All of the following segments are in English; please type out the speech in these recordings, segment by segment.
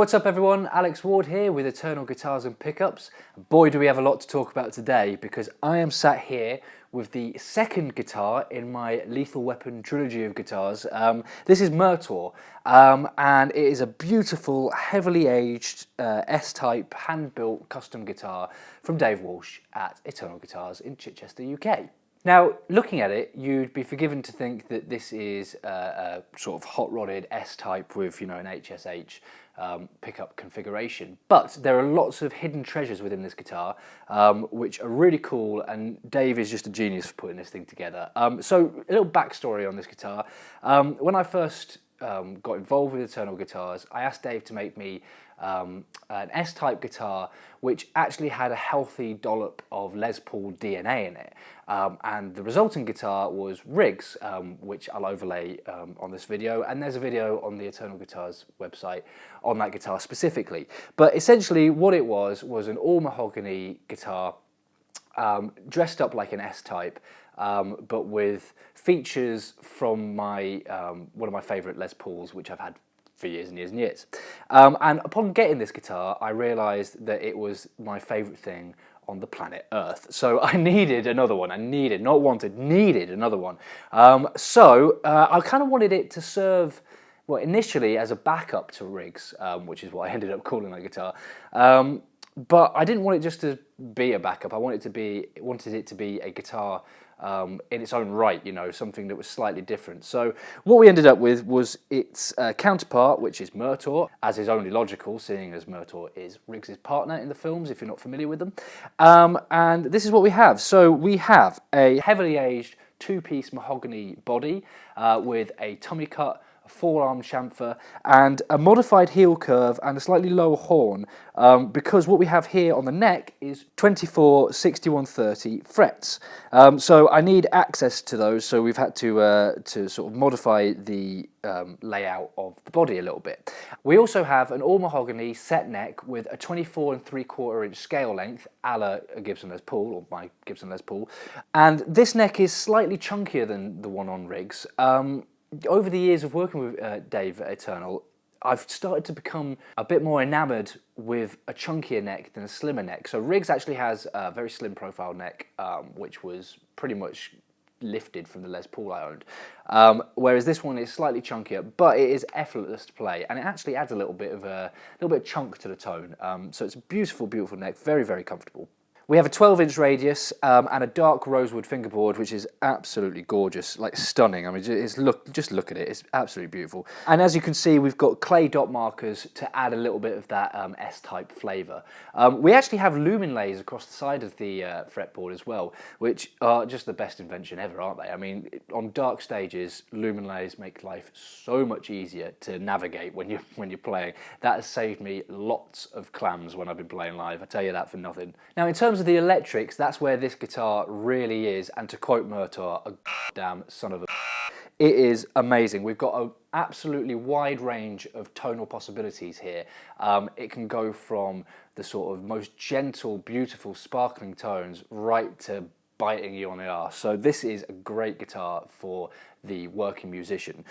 what's up everyone? Alex Ward here with Eternal Guitars and Pickups. Boy do we have a lot to talk about today because I am sat here with the second guitar in my Lethal Weapon trilogy of guitars. This is Murtaur and it is a beautiful, heavily aged S-Type hand-built custom guitar from Dave Walsh at Eternal Guitars in Chichester, UK. Now, looking at it, you'd be forgiven to think that this is a sort of hot-rodded S-Type with, you know, an HSH pickup configuration. But there are lots of hidden treasures within this guitar, which are really cool, and Dave is just a genius for putting this thing together. So, a little backstory on this guitar. When I first got involved with Eternal Guitars, I asked Dave to make me an S-Type guitar which actually had a healthy dollop of Les Paul DNA in it, and the resulting guitar was Riggs, which I'll overlay on this video, and there's a video on the Eternal Guitars website on that guitar specifically. But essentially what it was an all mahogany guitar dressed up like an S-Type, but with features from my one of my favourite Les Pauls, which I've had for years and years and years. And upon getting this guitar, I realised that it was my favourite thing on the planet Earth. So I needed another one. Needed another one. So I kind of wanted it to serve, well, initially as a backup to Riggs, which is what I ended up calling that guitar. But I didn't want it just to be a backup. I wanted it to be a guitar in its own right, you know, something that was slightly different. So what we ended up with was its counterpart, which is Murtaur, as is only logical, seeing as Murtaur is Riggs' partner in the films, if you're not familiar with them. And this is what we have. So we have a heavily aged two-piece mahogany body with a tummy cut, a four-arm chamfer, and a modified heel curve and a slightly lower horn, because what we have here on the neck is 24 6130 frets. So I need access to those, so we've had to sort of modify the layout of the body a little bit. We also have an all mahogany set neck with a 24 3/4 inch scale length, a la a Gibson Les Paul, or my Gibson Les Paul, and this neck is slightly chunkier than the one on Riggs. Over the years of working with Dave at Eternal, I've started to become a bit more enamoured with a chunkier neck than a slimmer neck. So Riggs actually has a very slim profile neck, which was pretty much lifted from the Les Paul I owned, whereas this one is slightly chunkier, but it is effortless to play, and it actually adds a little bit of chunk to the tone. So it's a beautiful, beautiful neck, very, very comfortable. We have a 12-inch radius and a dark rosewood fingerboard, which is absolutely gorgeous, like stunning. I mean, just look at it, it's absolutely beautiful. And as you can see, we've got clay dot markers to add a little bit of that S-Type flavour. We actually have lumen lays across the side of the fretboard as well, which are just the best invention ever, aren't they? I mean, on dark stages, lumen lays make life so much easier to navigate when you're playing. That has saved me lots of clams when I've been playing live, I tell you that for nothing. Now, in terms of the electrics, that's where this guitar really is, and to quote Murtaur, a goddamn son of a... It is amazing. We've got an absolutely wide range of tonal possibilities here. It can go from the sort of most gentle, beautiful, sparkling tones right to biting you on the arse. So this is a great guitar for the working musician.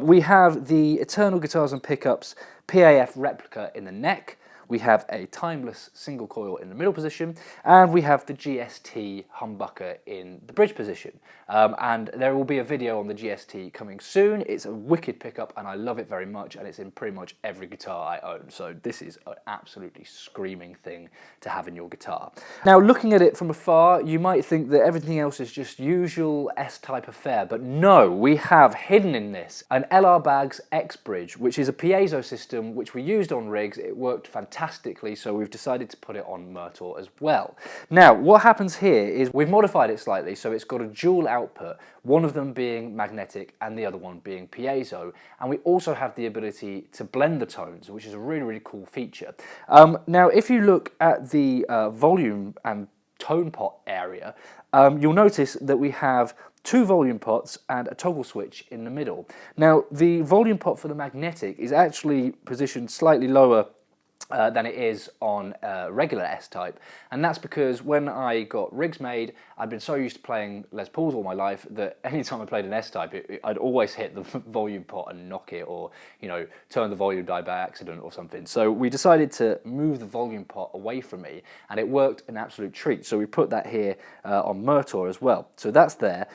We have the Eternal Guitars and Pickups PAF replica in the neck. We have a timeless single coil in the middle position, and we have the GST humbucker in the bridge position. And there will be a video on the GST coming soon. It's a wicked pickup, and I love it very much, and it's in pretty much every guitar I own. So this is an absolutely screaming thing to have in your guitar. Now, looking at it from afar, you might think that everything else is just usual S-Type affair, but no, we have hidden in this an LR Baggs X Bridge, which is a piezo system which we used on Riggs. It worked fantastically, so we've decided to put it on Murtaur as well. Now, what happens here is we've modified it slightly, so it's got a dual output, one of them being magnetic and the other one being piezo, and we also have the ability to blend the tones, which is a really, really cool feature. Now, if you look at the volume and tone pot area, you'll notice that we have two volume pots and a toggle switch in the middle. Now, the volume pot for the magnetic is actually positioned slightly lower than it is on regular S-Type, and that's because when I got rigs made, I'd been so used to playing Les Pauls all my life that anytime I played an S-Type, I'd always hit the volume pot and knock it, or turn the volume die by accident or something. So we decided to move the volume pot away from me, and it worked an absolute treat. So we put that here on Murtaur as well. So that's there.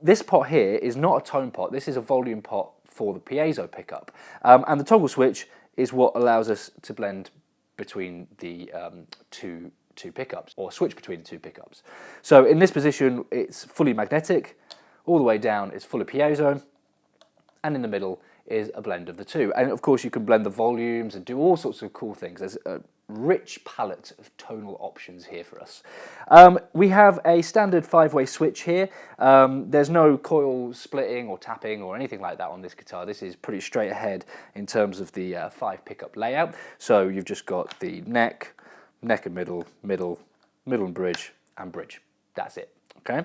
This pot here is not a tone pot. This is a volume pot for the piezo pickup, and the toggle switch is what allows us to blend between the two pickups, or switch between the two pickups. So in this position, it's fully magnetic. All the way down, it's full of piezo, and in the middle is a blend of the two. And of course, you can blend the volumes and do all sorts of cool things. There's a rich palette of tonal options here for us. We have a standard 5-way switch here. There's no coil splitting or tapping or anything like that on this guitar. This is pretty straight ahead in terms of the 5 pickup layout. So you've just got the neck and middle and bridge, and bridge. That's it, okay?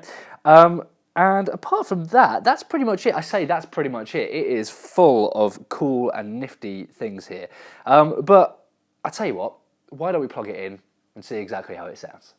And apart from that, that's pretty much it. I say that's pretty much it. It is full of cool and nifty things here. But I tell you what, why don't we plug it in and see exactly how it sounds?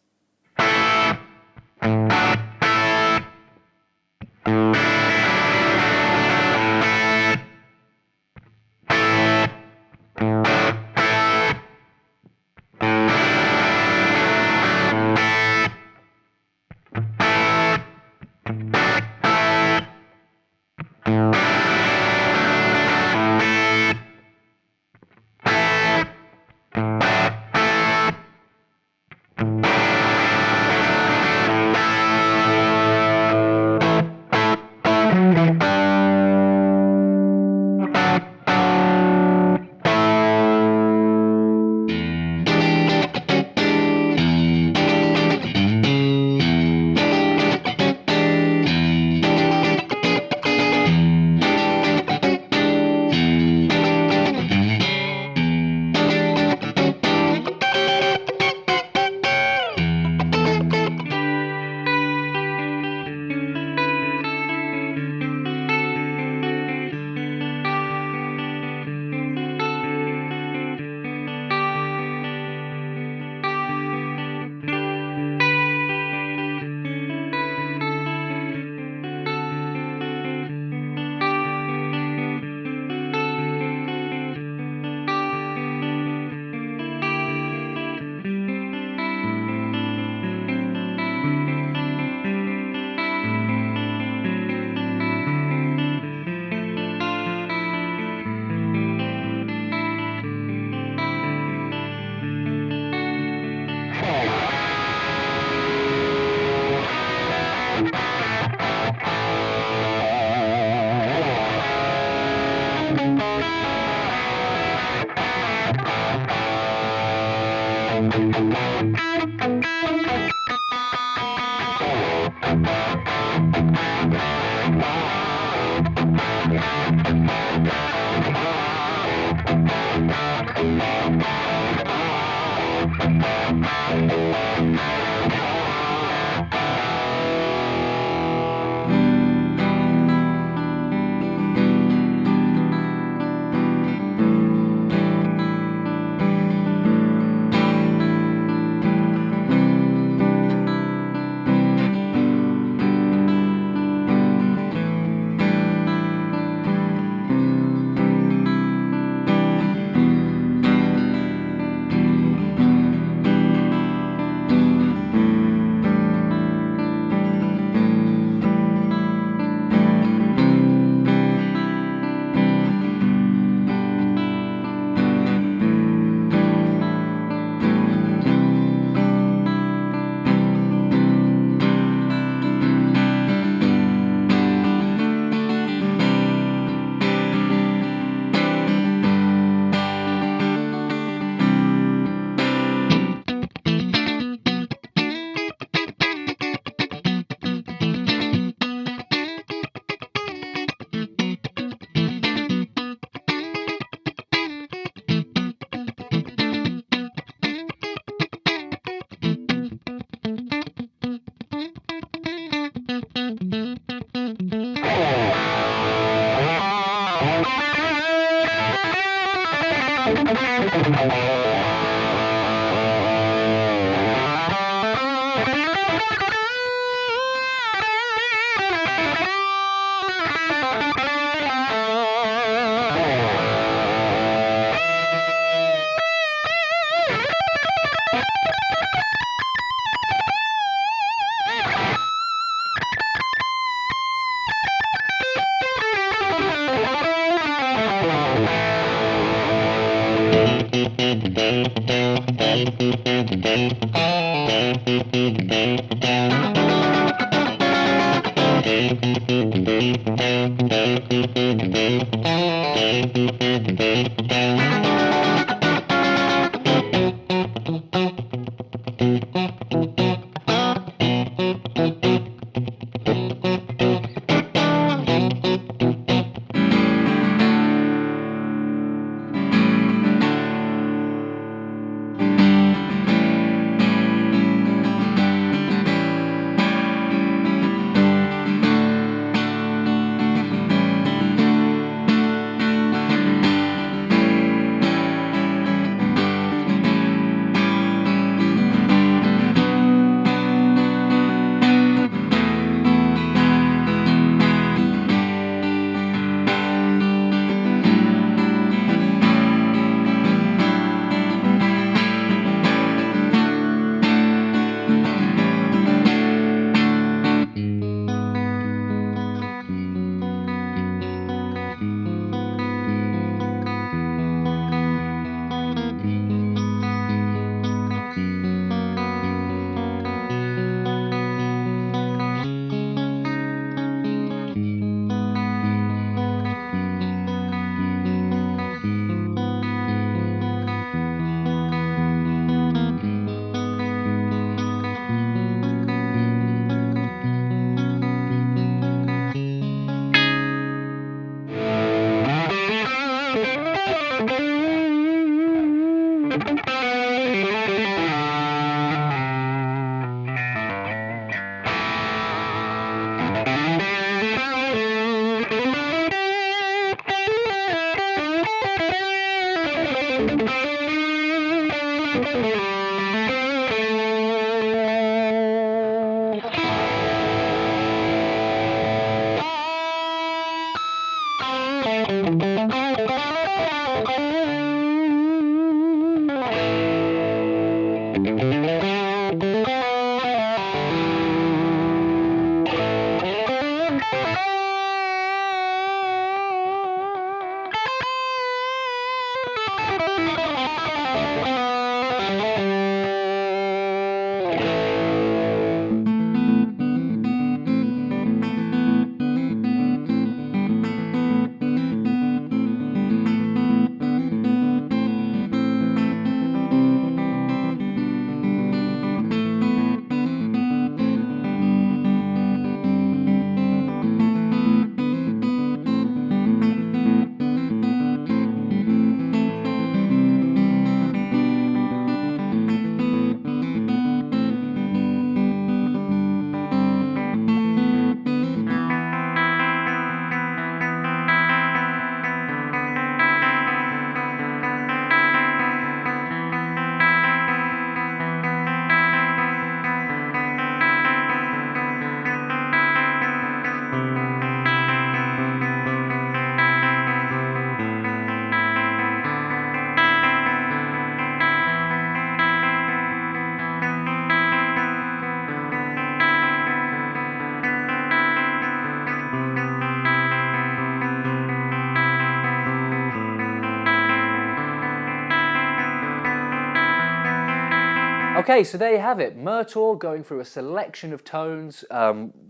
Okay, so there you have it. Murtor going through a selection of tones,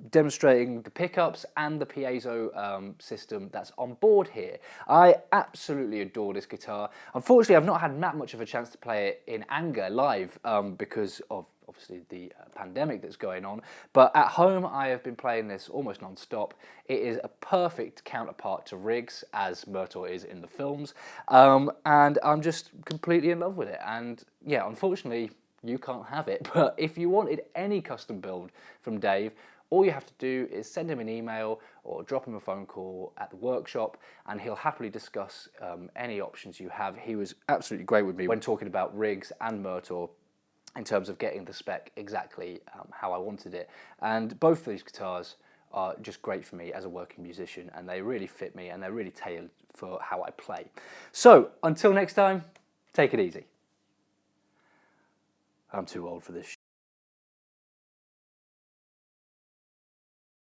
demonstrating the pickups and the piezo system that's on board here. I absolutely adore this guitar. Unfortunately, I've not had that much of a chance to play it in anger live because of obviously the pandemic that's going on. But at home, I have been playing this almost non-stop. It is a perfect counterpart to Riggs, as Murtor is in the films. And I'm just completely in love with it. And yeah, unfortunately, you can't have it. But if you wanted any custom build from Dave, all you have to do is send him an email or drop him a phone call at the workshop, and he'll happily discuss any options you have. He was absolutely great with me when talking about Riggs and Murtor in terms of getting the spec exactly how I wanted it. And both of these guitars are just great for me as a working musician, and they really fit me and they're really tailored for how I play. So until next time, take it easy. I'm too old for this